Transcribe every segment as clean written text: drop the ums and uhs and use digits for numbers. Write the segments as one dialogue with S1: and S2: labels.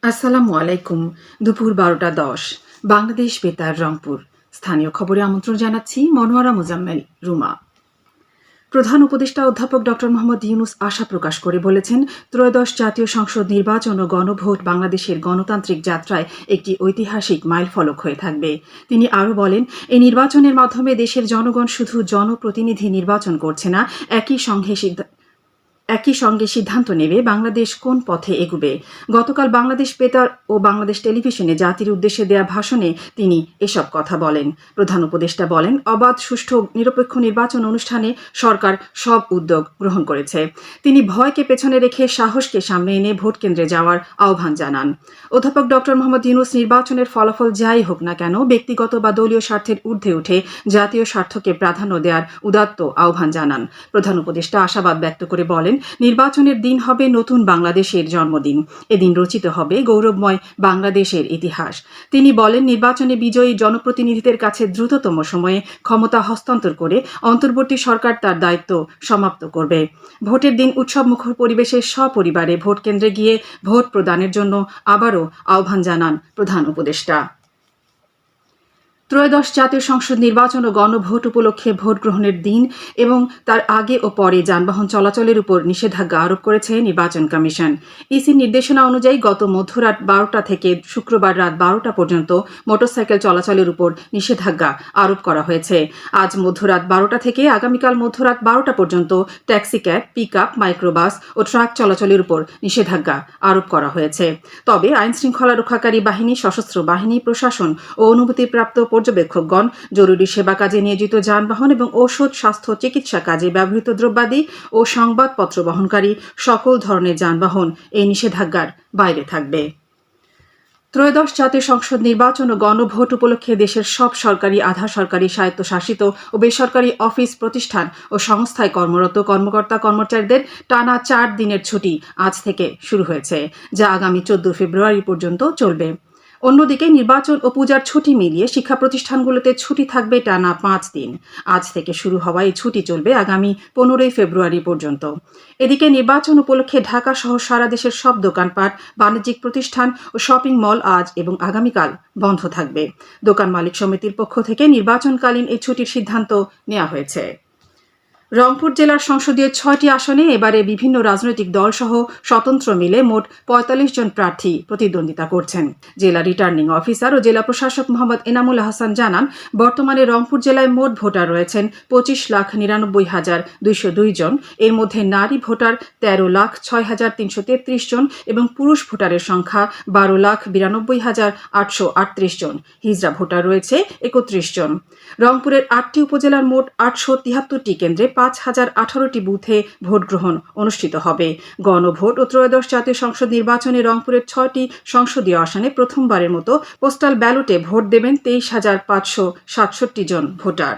S1: আসসালামু আলাইকুম। দুপুর ১২টা ১০ বাংলাদেশ বেতার রংপুর। স্থানীয় খবরে আমন্ত্রণ জানাচ্ছি মনোয়ারা মোজাম্মেল রুমা। প্রধান উপদেষ্টা অধ্যাপক ডক্টর মোহাম্মদ ইউনুস আশা প্রকাশ করে বলেছেন, ত্রয়োদশ জাতীয় সংসদ নির্বাচন ও গণভোট বাংলাদেশের গণতান্ত্রিক যাত্রায় একটি ঐতিহাসিক মাইলফলক হয়ে থাকবে। তিনি আরও বলেন, এই নির্বাচনের মাধ্যমে দেশের জনগণ শুধু জনপ্রতিনিধি নির্বাচন করছে না, একই সঙ্গে সিদ্ধান্ত নেবে বাংলাদেশ কোন পথে এগুবে। গতকাল বাংলাদেশ বেতার ও বাংলাদেশ টেলিভিশনে জাতির উদ্দেশ্যে দেয়া ভাষণে তিনি এসব কথা বলেন। প্রধান উপদেষ্টা বলেন, অবাধ, সুষ্ঠু, নিরপেক্ষ নির্বাচন অনুষ্ঠানে সরকার সব উদ্যোগ গ্রহণ করেছে। তিনি ভয়কে পেছনে রেখে সাহসকে সামনে এনে ভোট কেন্দ্রে যাওয়ার আহ্বান জানান। অধ্যাপক ডক্টর মোহাম্মদ ইউনুস নির্বাচনের ফলাফল যাই হোক না কেন ব্যক্তিগত বা দলীয় স্বার্থের ঊর্ধ্বে উঠে জাতীয় স্বার্থকে প্রাধান্য দেওয়ার উদাত্ত আহ্বান জানান। প্রধান উপদেষ্টা আশাবাদ ব্যক্ত করে বলেন, নির্বাচনের দিন হবে নতুন বাংলাদেশের জন্মদিন। এদিন রচিত হবে গৌরবময় বাংলাদেশের ইতিহাস। তিনি বলেন, নির্বাচনে বিজয়ী জনপ্রতিনিধিদের কাছে দ্রুততম সময়ে ক্ষমতা হস্তান্তর করে অন্তর্বর্তী সরকার তার দায়িত্ব সমাপ্ত করবে। ভোটের দিন উৎসবমুখর পরিবেশে সপরিবারে ভোট কেন্দ্রে গিয়ে ভোট প্রদানের জন্য আবারও আহ্বান জানান প্রধান উপদেষ্টা। ত্রয়োদশ জাতীয় সংসদ নির্বাচন ও গণভোট উপলক্ষে ভোট গ্রহণের দিন এবং তার আগে ও পরে যানবাহন চলাচলের উপর নিষেধাজ্ঞা আরোপ করেছে নির্বাচন কমিশন। ইসির নির্দেশনা অনুযায়ী গত মধ্যরাত ১২টা থেকে শুক্রবার রাত ১২টা পর্যন্ত মোটরসাইকেল চলাচলের উপর নিষেধাজ্ঞা আরোপ করা হয়েছে। আজ মধ্যরাত ১২টা থেকে আগামীকাল মধ্যরাত ১২টা পর্যন্ত ট্যাক্সি ক্যাব, পিকআপ, মাইক্রোবাস ও ট্রাক চলাচলের উপর নিষেধাজ্ঞা আরোপ করা হয়েছে। তবে আইনশৃঙ্খলা রক্ষাকারী বাহিনী, সশস্ত্র বাহিনী, প্রশাসন ও অনুমতিপ্রাপ্ত পর্যবেক্ষকগণ, জরুরি সেবা কাজে নিয়োজিত যানবাহন এবং ঔষধ, স্বাস্থ্য, চিকিৎসা কাজে ব্যবহৃত দ্রব্যাদি ও সংবাদপত্র বহনকারী সকল ধরনের যানবাহন এই নিষেধাজ্ঞার বাইরে থাকবে। ত্রয়োদশ জাতীয় সংসদ নির্বাচন ও গণভোট উপলক্ষে দেশের সব সরকারি, আধা সরকারি, স্বায়ত্তশাসিত ও বেসরকারি অফিস, প্রতিষ্ঠান ও সংস্থায় কর্মরত কর্মকর্তা কর্মচারীদের টানা ৪ দিনের ছুটি আজ থেকে শুরু হয়েছে, যা আগামী ১৪ ফেব্রুয়ারি পর্যন্ত চলবে। অন্যদিকে নির্বাচন ও পূজার ছুটি মিলিয়ে শিক্ষা প্রতিষ্ঠানগুলোতে ছুটি থাকবে টানা ৫ দিন। আজ থেকে শুরু হওয়া এই ছুটি চলবে আগামী ১৫ ফেব্রুয়ারি পর্যন্ত। এদিকে নির্বাচন উপলক্ষে ঢাকা সহ সারা দেশের সব দোকানপাট, বাণিজ্যিক প্রতিষ্ঠান ও শপিং মল আজ এবং আগামীকাল বন্ধ থাকবে। দোকান মালিক সমিতির পক্ষ থেকে নির্বাচনকালীন এই ছুটির সিদ্ধান্ত নেওয়া হয়েছে। রংপুর জেলার সংসদীয় ৬টি আসনে এবারে বিভিন্ন রাজনৈতিক দলসহ স্বতন্ত্র মিলে মোট ৪৫ জন প্রার্থী প্রতিদ্বন্দ্বিতা করছেন। জেলা রিটার্নিং অফিসার ও জেলা প্রশাসক মোহাম্মদ এনামুল হাসান জানান, বর্তমানে রংপুর জেলায় মোট ভোটার রয়েছেন ২৫,৯৯,২০২ জন। এর মধ্যে নারী ভোটার ১৩,০৬,৩৩৩ জন এবং পুরুষ ভোটারের সংখ্যা ১২,৯২,৮৩৮ জন। হিজড়া ভোটার রয়েছে ৩১ জন। রংপুরের ৮টি উপজেলার মোট ৮৭৩টি কেন্দ্রে ৫,০১৮টি বুথে ভোট গ্রহণ অনুষ্ঠিত হবে। গণভোট ও ত্রয়োদশ জাতীয় সংসদ নির্বাচনে রংপুরের ৬টি সংসদীয় আসনে প্রথমবারের মতো পোস্টাল ব্যালটে ভোট দেবেন ২৩,৫৬৭ জন ভোটার।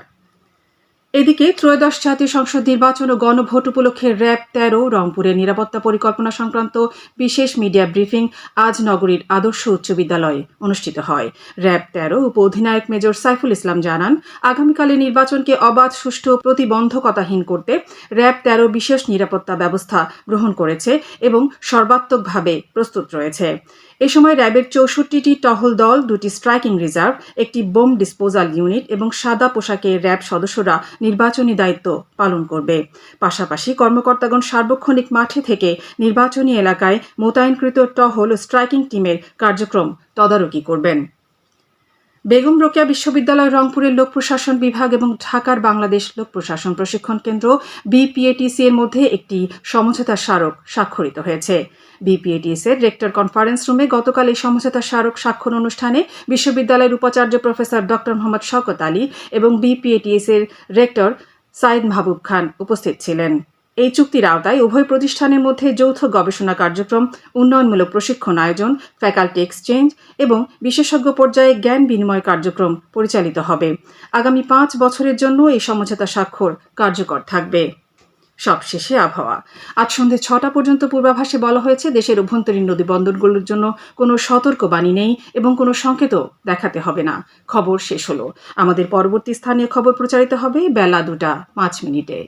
S1: এদিকে ত্রয়োদশ জাতীয় সংসদ নির্বাচন ও গণভোট উপলক্ষে র্যাব ১৩ রংপুরের নিরাপত্তা পরিকল্পনা সংক্রান্ত বিশেষ মিডিয়া ব্রিফিং আজ নগরীর আদর্শ উচ্চ বিদ্যালয়ে অনুষ্ঠিত হয়। র্যাব ১৩ উপ অধিনায়ক মেজর সাইফুল ইসলাম জানান, আগামীকালের নির্বাচনকে অবাধ, সুষ্ঠু, প্রতিবন্ধকতাহীন করতে র্যাব ১৩ বিশেষ নিরাপত্তা ব্যবস্থা গ্রহণ করেছে এবং সর্বাত্মকভাবে প্রস্তুত রয়েছে। এ সময় র্যাবের ৬৪টি টহল দল, ২টি স্ট্রাইকিং রিজার্ভ, একটি বোম ডিসপোজাল ইউনিট এবং সাদা পোশাকে র্যাব সদস্যরা নির্বাচনী দায়িত্ব পালন করবে। পাশাপাশি কর্মকর্তাগণ সার্বক্ষণিক মাঠে থেকে নির্বাচনী এলাকায় মোতায়েনকৃত টহল ও স্ট্রাইকিং টিমের কার্যক্রম তদারকি করবেন। বেগম রোকেয়া বিশ্ববিদ্যালয় রংপুরের লোক প্রশাসন বিভাগ এবং ঢাকার বাংলাদেশ লোক প্রশাসন প্রশিক্ষণ কেন্দ্র বিপিএটিসি এর মধ্যে একটি সমঝোতা স্মারক স্বাক্ষরিত হয়েছে। বিপিএটিসি এর রেক্টর কনফারেন্স রুমে গতকাল এই সমঝোতা স্মারক স্বাক্ষর অনুষ্ঠানে বিশ্ববিদ্যালয়ের উপাচার্য প্রফেসর ডক্টর মোহাম্মদ শওকত আলী এবং বিপিএটিসি এর রেক্টর সাইদ মাহবুব খান উপস্থিত ছিলেন। এই চুক্তির আওতায় উভয় প্রতিষ্ঠানের মধ্যে যৌথ গবেষণা কার্যক্রম, উন্নয়নমূলক প্রশিক্ষণ আয়োজন, ফ্যাকাল্টি এক্সচেঞ্জ এবং বিশেষজ্ঞ পর্যায়ে জ্ঞান বিনিময় কার্যক্রম পরিচালিত হবে। আগামী ৫ বছরের জন্য এই সমঝোতা স্বাক্ষর কার্যকর থাকবে। সবশেষে আবহাওয়া। আজ সন্ধ্যে ৬টা পর্যন্ত পূর্বাভাসে বলা হয়েছে, দেশের অভ্যন্তরীণ নদী বন্দরগুলোর জন্য কোনো সতর্কবাণী নেই এবং কোনো সংকেতও দেখাতে হবে না। খবর শেষ হলো। আমাদের পরবর্তী স্থানীয় খবর প্রচারিত হবে বেলা ২টা ৫ মিনিটে।